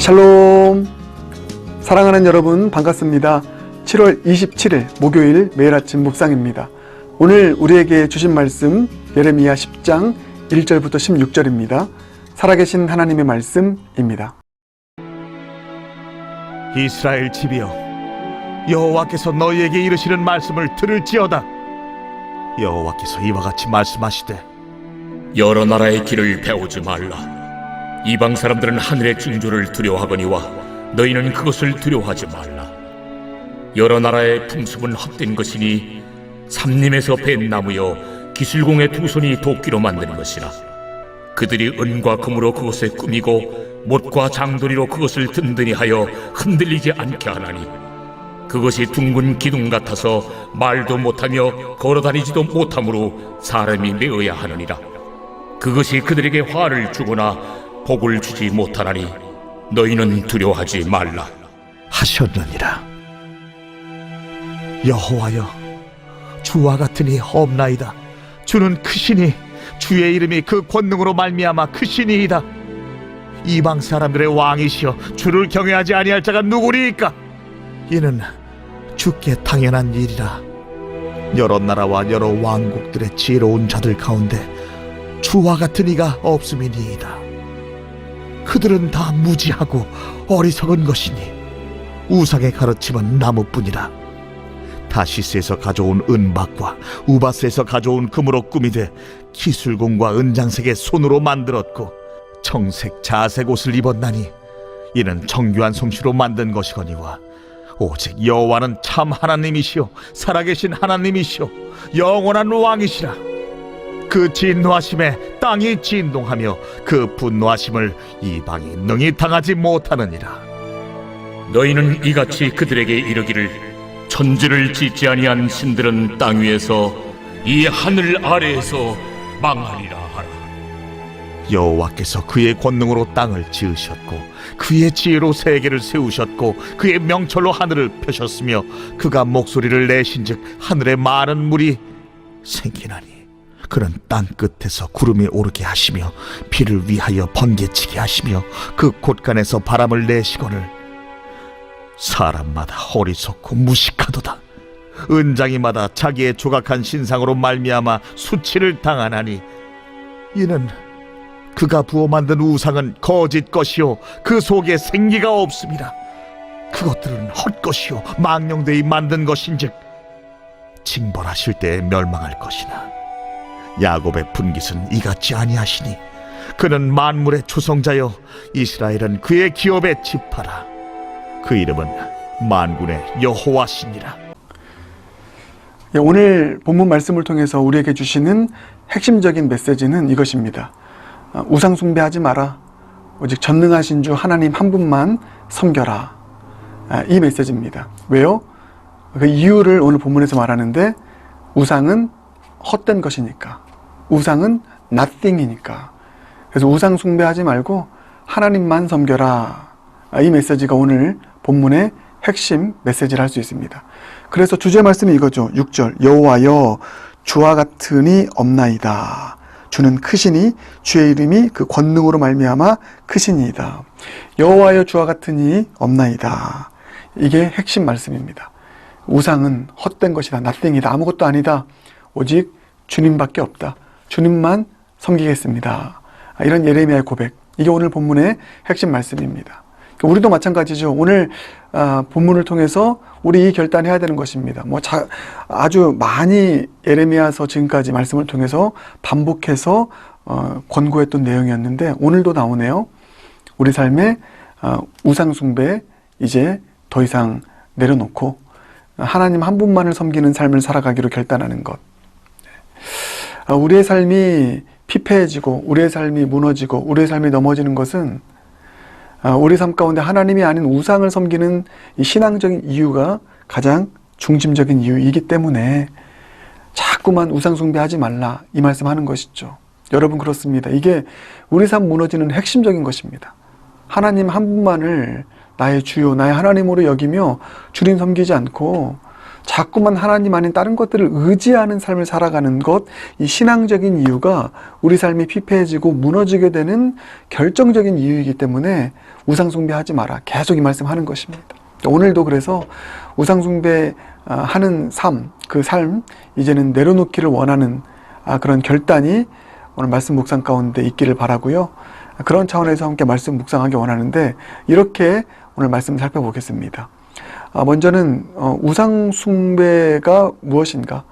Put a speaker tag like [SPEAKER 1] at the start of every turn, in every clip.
[SPEAKER 1] 샬롬. 사랑하는 여러분 반갑습니다. 7월 27일 목요일 매일 아침 묵상입니다. 오늘 우리에게 주신 말씀 예레미야 10장 1절부터 16절입니다. 살아계신 하나님의 말씀입니다.
[SPEAKER 2] 이스라엘 집이여, 여호와께서 너희에게 이르시는 말씀을 들을지어다. 여호와께서 이와 같이 말씀하시되,
[SPEAKER 3] 여러 나라의 길을 배우지 말라. 이방 사람들은 하늘의 징조를 두려워하거니와 너희는 그것을 두려워하지 말라. 여러 나라의 풍습은 헛된 것이니 삼림에서 벤 나무여 기술공의 두 손이 도끼로 만든 것이라. 그들이 은과 금으로 그것에 꾸미고 못과 장돌이로 그것을 든든히 하여 흔들리지 않게 하나니 그것이 둥근 기둥 같아서 말도 못하며 걸어다니지도 못하므로 사람이 메어야 하느니라. 그것이 그들에게 화를 주거나 복을 주지 못하나니 너희는 두려워하지 말라
[SPEAKER 2] 하셨느니라. 여호와여, 주와 같으니 없나이다. 주는 크시니 주의 이름이 그 권능으로 말미암아 크시니이다. 이방 사람들의 왕이시여, 주를 경외하지 아니할 자가 누구리이까? 이는 주께 당연한 일이라. 여러 나라와 여러 왕국들의 지혜로운 자들 가운데 주와 같은 이가 없음이니이다. 그들은 다 무지하고 어리석은 것이니 우상의 가르침은 나무뿐이라. 다시스에서 가져온 은박과 우바스에서 가져온 금으로 꾸미되 기술공과 은장색의 손으로 만들었고 청색 자색 옷을 입었나니 이는 정교한 솜씨로 만든 것이거니와 오직 여호와는 참 하나님이시오 살아계신 하나님이시오 영원한 왕이시라. 그 진노하심에 땅이 진동하며 그 분노하심을 이방이 능히 당하지 못하느니라.
[SPEAKER 3] 너희는 이같이 그들에게 이르기를 천지를 짓지 아니한 신들은 땅 위에서 이 하늘 아래에서 망하리라 하라.
[SPEAKER 2] 여호와께서 그의 권능으로 땅을 지으셨고 그의 지혜로 세계를 세우셨고 그의 명철로 하늘을 펴셨으며 그가 목소리를 내신즉 하늘에 많은 물이 생기나니 그는 땅 끝에서 구름이 오르게 하시며 비를 위하여 번개치게 하시며 그 곳간에서 바람을 내시거늘 사람마다 어리석고 무식하도다. 은장이마다 자기의 조각한 신상으로 말미암아 수치를 당하나니 이는 그가 부어 만든 우상은 거짓 것이요 그 속에 생기가 없습니다. 그것들은 헛것이요 망령되이 만든 것인즉 징벌하실 때에 멸망할 것이나 야곱의 분깃은 이같이 아니하시니 그는 만물의 조성자여 이스라엘은 그의 기업의 지파라. 그 이름은 만군의 여호와시니라.
[SPEAKER 1] 오늘 본문 말씀을 통해서 우리에게 주시는 핵심적인 메시지는 이것입니다. 우상 숭배하지 마라. 오직 전능하신 주 하나님 한 분만 섬겨라. 이 메시지입니다. 왜요? 그 이유를 오늘 본문에서 말하는데 우상은 헛된 것이니까, 우상은 nothing이니까. 그래서 우상 숭배하지 말고 하나님만 섬겨라. 이 메시지가 오늘 본문의 핵심 메시지를 할 수 있습니다. 그래서 주제 말씀이 이거죠. 6절 여호와여, 주와 같으니 없나이다. 주는 크시니 주의 이름이 그 권능으로 말미암아 크시니이다. 여호와여, 주와 같으니 없나이다. 이게 핵심 말씀입니다. 우상은 헛된 것이다, nothing이다, 아무것도 아니다. 오직 주님밖에 없다. 주님만 섬기겠습니다. 이런 예레미야의 고백, 이게 오늘 본문의 핵심 말씀입니다. 우리도 마찬가지죠. 오늘 본문을 통해서 우리 이 결단해야 되는 것입니다. 아주 많이 예레미야서 지금까지 말씀을 통해서 반복해서 권고했던 내용이었는데 오늘도 나오네요. 우리 삶에 우상 숭배 이제 더 이상 내려놓고 하나님 한 분만을 섬기는 삶을 살아가기로 결단하는 것. 우리의 삶이 피폐해지고 우리의 삶이 무너지고 우리의 삶이 넘어지는 것은 우리 삶 가운데 하나님이 아닌 우상을 섬기는 이 신앙적인 이유가 가장 중심적인 이유이기 때문에 자꾸만 우상 숭배하지 말라, 이 말씀하는 것이죠. 여러분, 그렇습니다. 이게 우리 삶 무너지는 핵심적인 것입니다. 하나님 한 분만을 나의 주요, 나의 하나님으로 여기며 주님 섬기지 않고 자꾸만 하나님 아닌 다른 것들을 의지하는 삶을 살아가는 것, 이 신앙적인 이유가 우리 삶이 피폐해지고 무너지게 되는 결정적인 이유이기 때문에 우상숭배하지 마라. 계속 이 말씀하는 것입니다. 오늘도 그래서 우상숭배하는 삶, 그 삶, 이제는 내려놓기를 원하는 그런 결단이 오늘 말씀 묵상 가운데 있기를 바라고요. 그런 차원에서 함께 말씀 묵상하기 원하는데 이렇게 오늘 말씀 살펴보겠습니다. 먼저는 우상숭배가 무엇인가?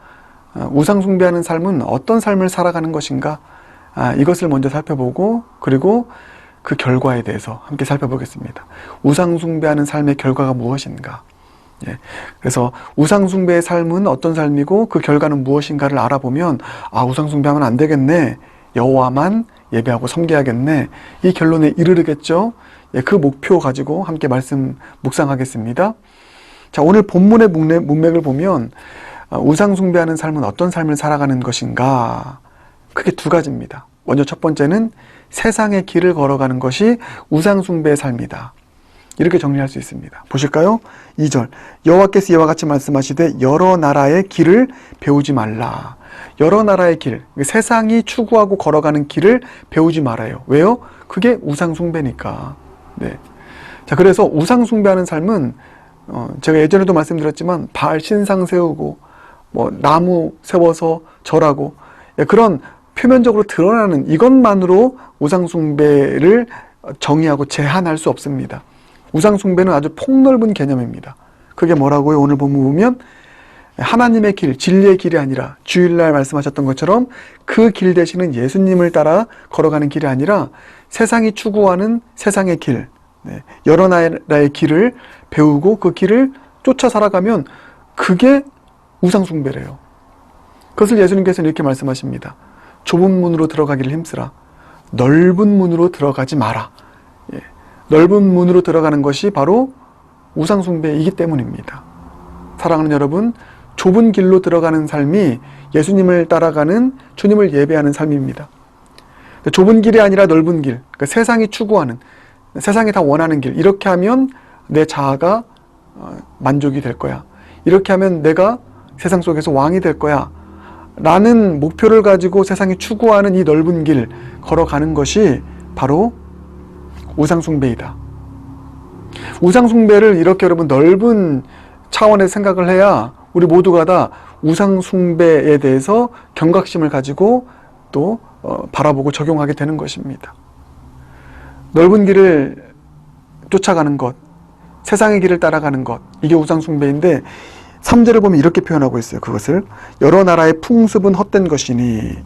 [SPEAKER 1] 우상숭배하는 삶은 어떤 삶을 살아가는 것인가? 이것을 먼저 살펴보고 그리고 그 결과에 대해서 함께 살펴보겠습니다. 우상숭배하는 삶의 결과가 무엇인가? 예. 그래서 우상숭배의 삶은 어떤 삶이고 그 결과는 무엇인가를 알아보면 우상숭배하면 안 되겠네. 여호와만 예배하고 섬겨야겠네. 이 결론에 이르르겠죠. 예, 그 목표 가지고 함께 말씀 묵상하겠습니다. 자, 오늘 본문의 문맥을 보면 우상숭배하는 삶은 어떤 삶을 살아가는 것인가? 크게 두 가지입니다. 먼저 첫 번째는 세상의 길을 걸어가는 것이 우상숭배의 삶이다. 이렇게 정리할 수 있습니다. 보실까요? 2절 여호와께서 이와 같이 말씀하시되 여러 나라의 길을 배우지 말라. 여러 나라의 길, 세상이 추구하고 걸어가는 길을 배우지 말아요. 왜요? 그게 우상숭배니까. 네. 자, 그래서 우상숭배하는 삶은 제가 예전에도 말씀드렸지만 바알 신상 세우고 나무 세워서 절하고 그런 표면적으로 드러나는 이것만으로 우상숭배를 정의하고 제한할 수 없습니다. 우상숭배는 아주 폭넓은 개념입니다. 그게 뭐라고요? 오늘 본문 보면 하나님의 길, 진리의 길이 아니라 주일날 말씀하셨던 것처럼 그 길 대신은 예수님을 따라 걸어가는 길이 아니라 세상이 추구하는 세상의 길, 여러 나라의 길을 배우고 그 길을 쫓아 살아가면 그게 우상숭배래요. 그것을 예수님께서는 이렇게 말씀하십니다. 좁은 문으로 들어가기를 힘쓰라. 넓은 문으로 들어가지 마라. 예. 넓은 문으로 들어가는 것이 바로 우상숭배이기 때문입니다. 사랑하는 여러분, 좁은 길로 들어가는 삶이 예수님을 따라가는 주님을 예배하는 삶입니다. 좁은 길이 아니라 넓은 길, 그러니까 세상이 추구하는, 세상이 다 원하는 길, 이렇게 하면 내 자아가 만족이 될 거야. 이렇게 하면 내가 세상 속에서 왕이 될 거야. 라는 목표를 가지고 세상이 추구하는 이 넓은 길 걸어가는 것이 바로 우상숭배이다. 우상숭배를 이렇게 여러분 넓은 차원의 생각을 해야 우리 모두가 다 우상숭배에 대해서 경각심을 가지고 또 바라보고 적용하게 되는 것입니다. 넓은 길을 쫓아가는 것, 세상의 길을 따라가는 것, 이게 우상숭배인데 3절을 보면 이렇게 표현하고 있어요. 그것을 여러 나라의 풍습은 헛된 것이니,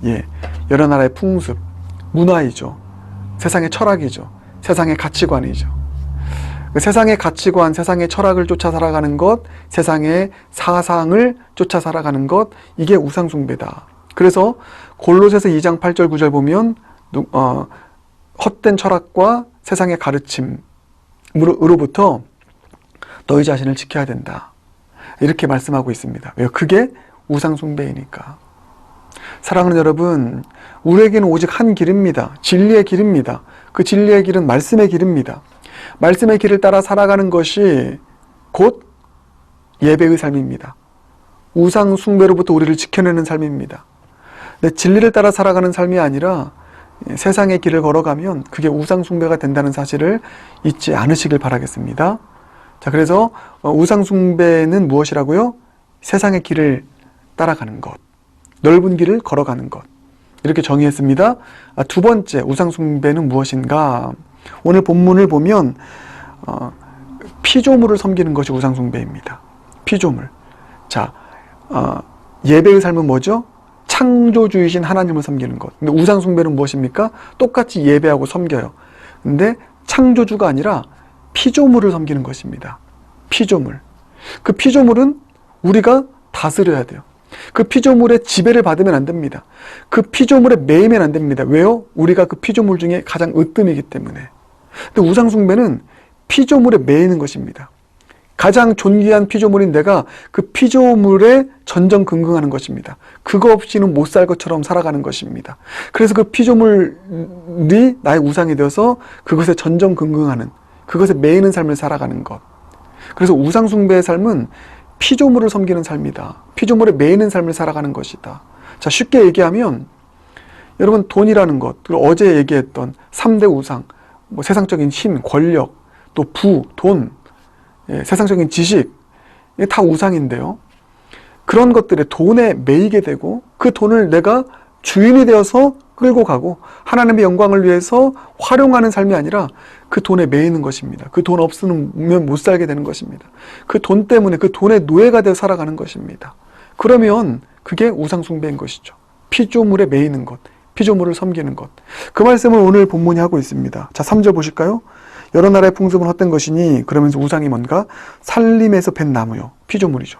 [SPEAKER 1] 여러 나라의 풍습, 문화이죠. 세상의 철학이죠. 세상의 가치관이죠. 세상의 가치관, 세상의 철학을 쫓아 살아가는 것, 세상의 사상을 쫓아 살아가는 것, 이게 우상숭배다. 그래서 골로새서 2장 8절 9절 보면 헛된 철학과 세상의 가르침으로부터 너희 자신을 지켜야 된다. 이렇게 말씀하고 있습니다. 왜요? 그게 우상숭배이니까. 사랑하는 여러분, 우리에게는 오직 한 길입니다. 진리의 길입니다. 그 진리의 길은 말씀의 길입니다. 말씀의 길을 따라 살아가는 것이 곧 예배의 삶입니다. 우상숭배로부터 우리를 지켜내는 삶입니다. 근데 진리를 따라 살아가는 삶이 아니라 세상의 길을 걸어가면 그게 우상숭배가 된다는 사실을 잊지 않으시길 바라겠습니다. 자, 그래서 우상숭배는 무엇이라고요? 세상의 길을 따라가는 것, 넓은 길을 걸어가는 것, 이렇게 정의했습니다. 두 번째, 우상숭배는 무엇인가? 오늘 본문을 보면 피조물을 섬기는 것이 우상숭배입니다. 피조물. 자, 예배의 삶은 뭐죠? 창조주이신 하나님을 섬기는 것. 근데 우상숭배는 무엇입니까? 똑같이 예배하고 섬겨요. 근데 창조주가 아니라 피조물을 섬기는 것입니다. 피조물. 그 피조물은 우리가 다스려야 돼요. 그 피조물의 지배를 받으면 안 됩니다. 그 피조물에 매이면 안 됩니다. 왜요? 우리가 그 피조물 중에 가장 으뜸이기 때문에. 근데 우상숭배는 피조물에 매이는 것입니다. 가장 존귀한 피조물인 내가 그 피조물에 전전긍긍하는 것입니다. 그거 없이는 못 살 것처럼 살아가는 것입니다. 그래서 그 피조물이 나의 우상이 되어서 그것에 전전긍긍하는, 그것에 매이는 삶을 살아가는 것. 그래서 우상숭배의 삶은 피조물을 섬기는 삶이다. 피조물에 매이는 삶을 살아가는 것이다. 자, 쉽게 얘기하면 여러분 돈이라는 것, 그리고 어제 얘기했던 3대 우상, 뭐 세상적인 힘, 권력, 또 부, 돈, 세상적인 지식, 이게 다 우상인데요. 그런 것들에 돈에 매이게 되고 그 돈을 내가 주인이 되어서 끌고 가고 하나님의 영광을 위해서 활용하는 삶이 아니라 그 돈에 매이는 것입니다. 그 돈 없으면 못 살게 되는 것입니다. 그 돈 때문에 그 돈의 노예가 되어 살아가는 것입니다. 그러면 그게 우상 숭배인 것이죠. 피조물에 매이는 것, 피조물을 섬기는 것. 그 말씀을 오늘 본문이 하고 있습니다. 자, 3절 보실까요? 여러 나라의 풍습은 헛된 것이니, 그러면서 우상이 뭔가? 살림에서 벤 나무요. 피조물이죠.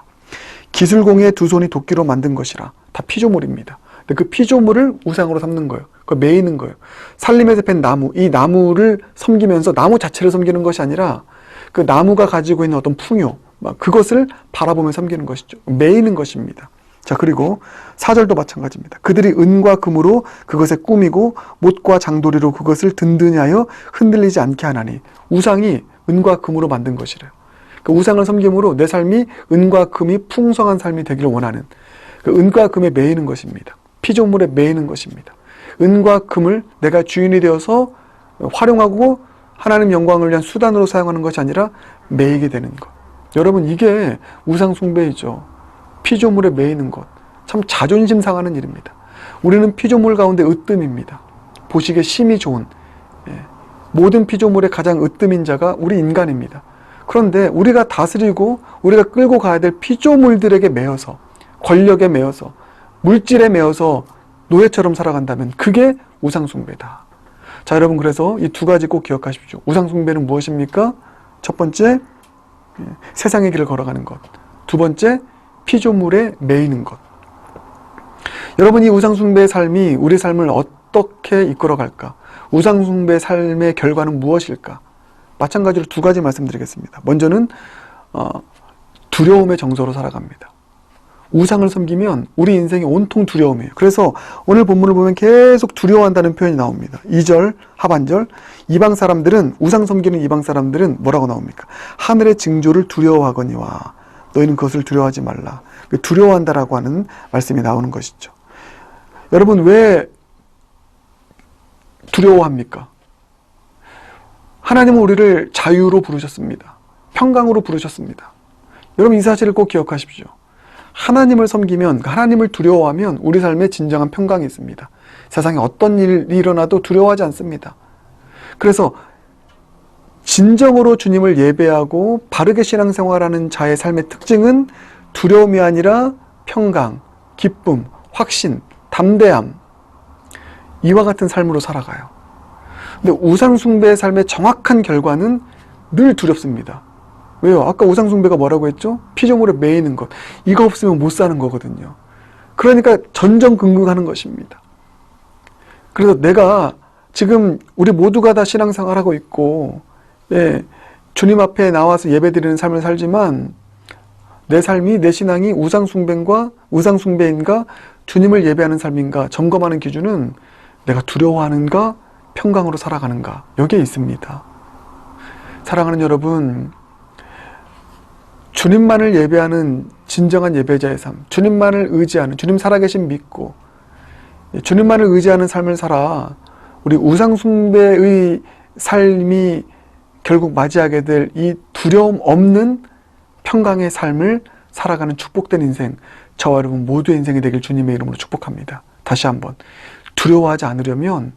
[SPEAKER 1] 기술공의 두 손이 도끼로 만든 것이라. 다 피조물입니다. 근데 그 피조물을 우상으로 삼는 거예요. 그 매이는 거예요. 살림에서 벤 나무, 이 나무를 섬기면서 나무 자체를 섬기는 것이 아니라 그 나무가 가지고 있는 어떤 풍요, 그것을 바라보며 섬기는 것이죠. 매이는 것입니다. 자, 그리고 4절도 마찬가지입니다. 그들이 은과 금으로 그것에 꾸미고 못과 장도리로 그것을 든든히 하여 흔들리지 않게 하나니. 우상이 은과 금으로 만든 것이래요. 그 우상을 섬김으로 내 삶이 은과 금이 풍성한 삶이 되기를 원하는, 그 은과 금에 매이는 것입니다. 피조물에 매이는 것입니다. 은과 금을 내가 주인이 되어서 활용하고 하나님 영광을 위한 수단으로 사용하는 것이 아니라 매이게 되는 것. 여러분, 이게 우상 숭배이죠. 피조물에 매이는 것. 참 자존심 상하는 일입니다. 우리는 피조물 가운데 으뜸입니다. 보시기에 심이 좋은, 모든 피조물의 가장 으뜸인 자가 우리 인간입니다. 그런데 우리가 다스리고 우리가 끌고 가야 될 피조물들에게 매여서, 권력에 매여서, 물질에 매여서 노예처럼 살아간다면 그게 우상숭배다. 자, 여러분, 그래서 이 두 가지 꼭 기억하십시오. 우상숭배는 무엇입니까? 첫 번째, 세상의 길을 걸어가는 것. 두 번째, 피조물에 매이는 것. 여러분, 이 우상숭배의 삶이 우리 삶을 어떻게 이끌어갈까? 우상숭배의 삶의 결과는 무엇일까? 마찬가지로 두 가지 말씀드리겠습니다. 먼저는 두려움의 정서로 살아갑니다. 우상을 섬기면 우리 인생이 온통 두려움이에요. 그래서 오늘 본문을 보면 계속 두려워한다는 표현이 나옵니다. 2절 하반절, 이방 사람들은, 우상 섬기는 이방 사람들은 뭐라고 나옵니까? 하늘의 징조를 두려워하거니와 너희는 그것을 두려워하지 말라. 두려워한다라고 하는 말씀이 나오는 것이죠. 여러분, 왜 두려워합니까? 하나님은 우리를 자유로 부르셨습니다. 평강으로 부르셨습니다. 여러분, 이 사실을 꼭 기억하십시오. 하나님을 섬기면, 하나님을 두려워하면 우리 삶에 진정한 평강이 있습니다. 세상에 어떤 일이 일어나도 두려워하지 않습니다. 그래서 진정으로 주님을 예배하고 바르게 신앙생활하는 자의 삶의 특징은 두려움이 아니라 평강, 기쁨, 확신, 담대함, 이와 같은 삶으로 살아가요. 근데 우상숭배의 삶의 정확한 결과는 늘 두렵습니다. 왜요? 아까 우상숭배가 뭐라고 했죠? 피조물에 매이는 것. 이거 없으면 못 사는 거거든요. 그러니까 전전긍긍하는 것입니다. 그래서 내가 지금 우리 모두가 다 신앙생활하고 있고, 주님 앞에 나와서 예배드리는 삶을 살지만 내 삶이, 내 신앙이 우상숭배인가 주님을 예배하는 삶인가 점검하는 기준은 내가 두려워하는가 평강으로 살아가는가, 여기에 있습니다. 사랑하는 여러분, 주님만을 예배하는 진정한 예배자의 삶, 주님만을 의지하는, 주님 살아계신 믿고 주님만을 의지하는 삶을 살아 우리 우상숭배의 삶이 결국 맞이하게 될 이 두려움 없는 평강의 삶을 살아가는 축복된 인생, 저와 여러분 모두의 인생이 되길 주님의 이름으로 축복합니다. 다시 한번, 두려워하지 않으려면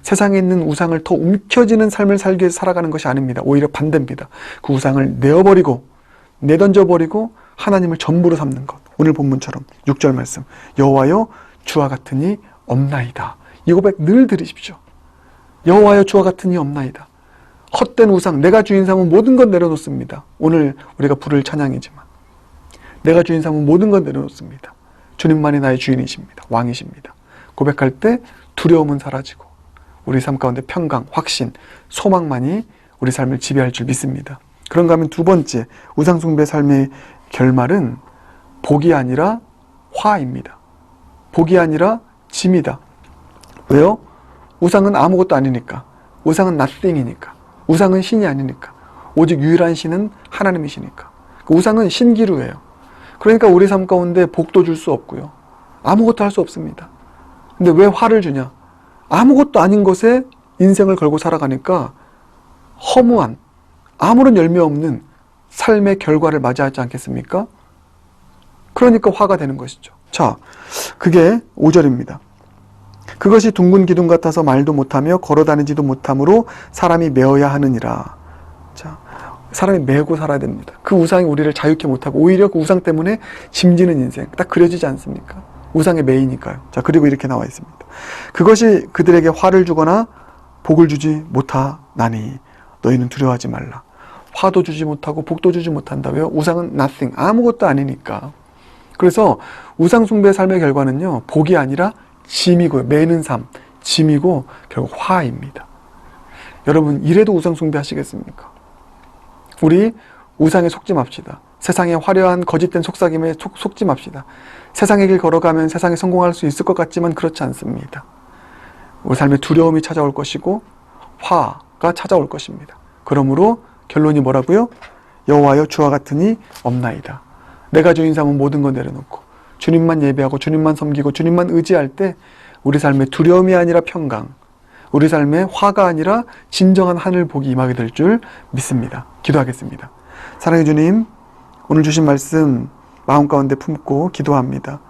[SPEAKER 1] 세상에 있는 우상을 더 움켜쥐는 삶을 살기 위해서 살아가는 것이 아닙니다. 오히려 반대입니다. 그 우상을 내어버리고 내던져버리고 하나님을 전부로 삼는 것. 오늘 본문처럼 6절 말씀, 여호와여 주와 같은 이 없나이다. 이 고백 늘 들으십시오. 여호와여 주와 같은 이 없나이다. 헛된 우상, 내가 주인 삼은 모든 것 내려놓습니다. 오늘 우리가 부를 찬양이지만 내가 주인 삼은 모든 것 내려놓습니다. 주님만이 나의 주인이십니다. 왕이십니다. 고백할 때 두려움은 사라지고 우리 삶 가운데 평강, 확신, 소망만이 우리 삶을 지배할 줄 믿습니다. 그런가 하면 두 번째, 우상숭배 삶의 결말은 복이 아니라 화입니다. 복이 아니라 짐이다. 왜요? 우상은 아무것도 아니니까. 우상은 nothing이니까. 우상은 신이 아니니까. 오직 유일한 신은 하나님이시니까. 우상은 신기루예요. 그러니까 우리 삶 가운데 복도 줄 수 없고요. 아무것도 할 수 없습니다. 근데 왜 화를 주냐? 아무것도 아닌 것에 인생을 걸고 살아가니까 허무한, 아무런 열매 없는 삶의 결과를 맞이하지 않겠습니까? 그러니까 화가 되는 것이죠. 자, 그게 5절입니다. 그것이 둥근 기둥 같아서 말도 못하며 걸어다니지도 못하므로 사람이 메어야 하느니라. 자, 사람이 메고 살아야 됩니다. 그 우상이 우리를 자유케 못하고 오히려 그 우상 때문에 짐지는 인생 딱 그려지지 않습니까? 우상의 매이니까요. 자, 그리고 이렇게 나와 있습니다. 그것이 그들에게 화를 주거나 복을 주지 못하나니 너희는 두려워하지 말라. 화도 주지 못하고 복도 주지 못한다. 왜요? 우상은 nothing, 아무것도 아니니까. 그래서 우상 숭배의 삶의 결과는요, 복이 아니라 짐이고요. 매는 삶, 짐이고 결국 화입니다. 여러분, 이래도 우상 숭배 하시겠습니까? 우리 우상에 속지 맙시다. 세상의 화려한 거짓된 속삭임에 속지 맙시다. 세상의 길 걸어가면 세상에 성공할 수 있을 것 같지만 그렇지 않습니다. 우리 삶에 두려움이 찾아올 것이고 화가 찾아올 것입니다. 그러므로 결론이 뭐라고요? 여호와여 주와 같으니 없나이다. 내가 주인 삼은 모든 건 내려놓고 주님만 예배하고 주님만 섬기고 주님만 의지할 때 우리 삶에 두려움이 아니라 평강, 우리 삶에 화가 아니라 진정한 하늘 복이 임하게 될 줄 믿습니다. 기도하겠습니다. 사랑해 주님, 오늘 주신 말씀 마음 가운데 품고 기도합니다.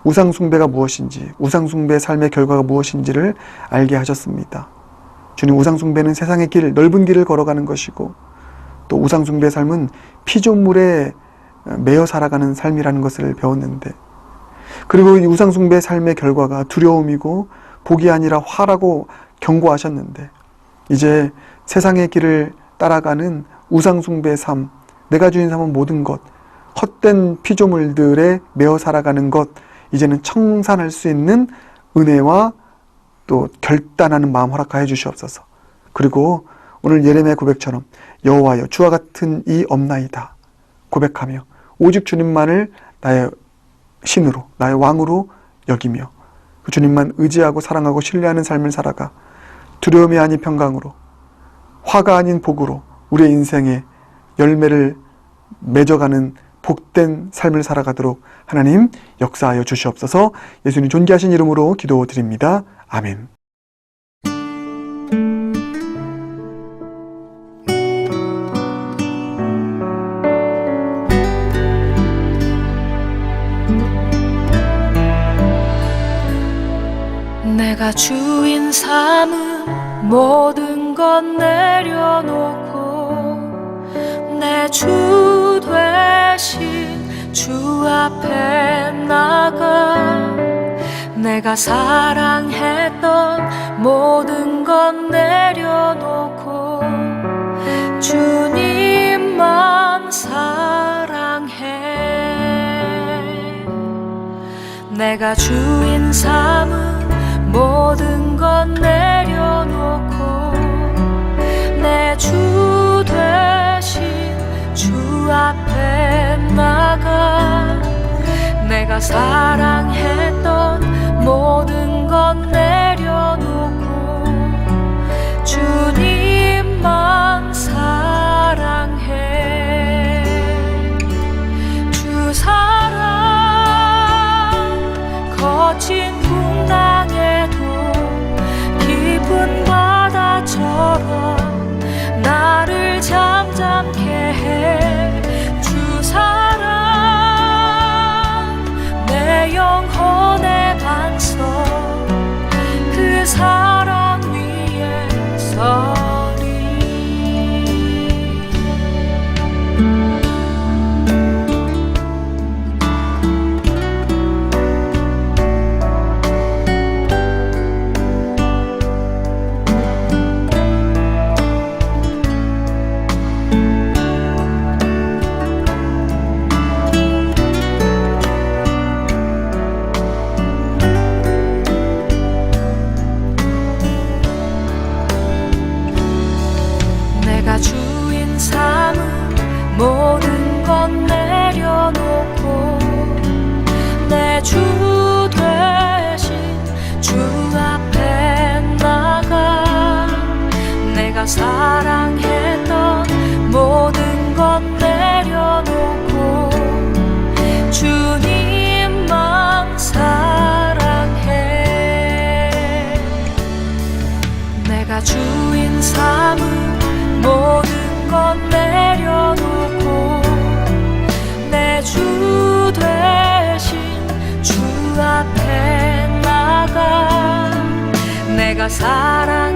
[SPEAKER 1] 우상 숭배가 무엇인지, 우상 숭배의 삶의 결과가 무엇인지를 알게 하셨습니다. 주님, 우상 숭배는 세상의 길, 넓은 길을 걸어가는 것이고 또 우상 숭배의 삶은 피조물에 매여 살아가는 삶이라는 것을 배웠는데, 그리고 이 우상 숭배의 삶의 결과가 두려움이고 복이 아니라 화라고 경고하셨는데, 이제 세상의 길을 따라가는 우상 숭배의 삶, 내가 주인 삼은 모든 것, 헛된 피조물들에 매어 살아가는 것, 이제는 청산할 수 있는 은혜와 또 결단하는 마음 허락하여 주시옵소서. 그리고 오늘 예레미야 고백처럼 여호와여 주와 같은 이 없나이다 고백하며 오직 주님만을 나의 신으로, 나의 왕으로 여기며 그 주님만 의지하고 사랑하고 신뢰하는 삶을 살아가 두려움이 아닌 평강으로, 화가 아닌 복으로 우리의 인생에 열매를 맺어가는 복된 삶을 살아가도록 하나님 역사하여 주시옵소서. 예수님 존귀하신 이름으로 기도드립니다. 아멘.
[SPEAKER 4] 내가 주인 삼은 모든 것 내려놓고 내 주 되신 주 앞에 나가 내가 사랑했던 모든 것 내려놓고 주님만 사랑해. 내가 주인 삼은 모든 것 내려놓고 내 주 되신 주 앞에 나가 내가 사랑했던 모든 것 내려놓고 주님만 사랑해. 주 사랑 거친 풍랑에도 깊은 바다처럼 나를 잠잠케 해. 주 사랑 내 영혼의 반석 그 사랑 위에 서리. 내가 주인 삼은 모든 것 내려놓고 내 주 되신 주 앞에 나가 내가 사랑했던 모든 것 내려놓고 사랑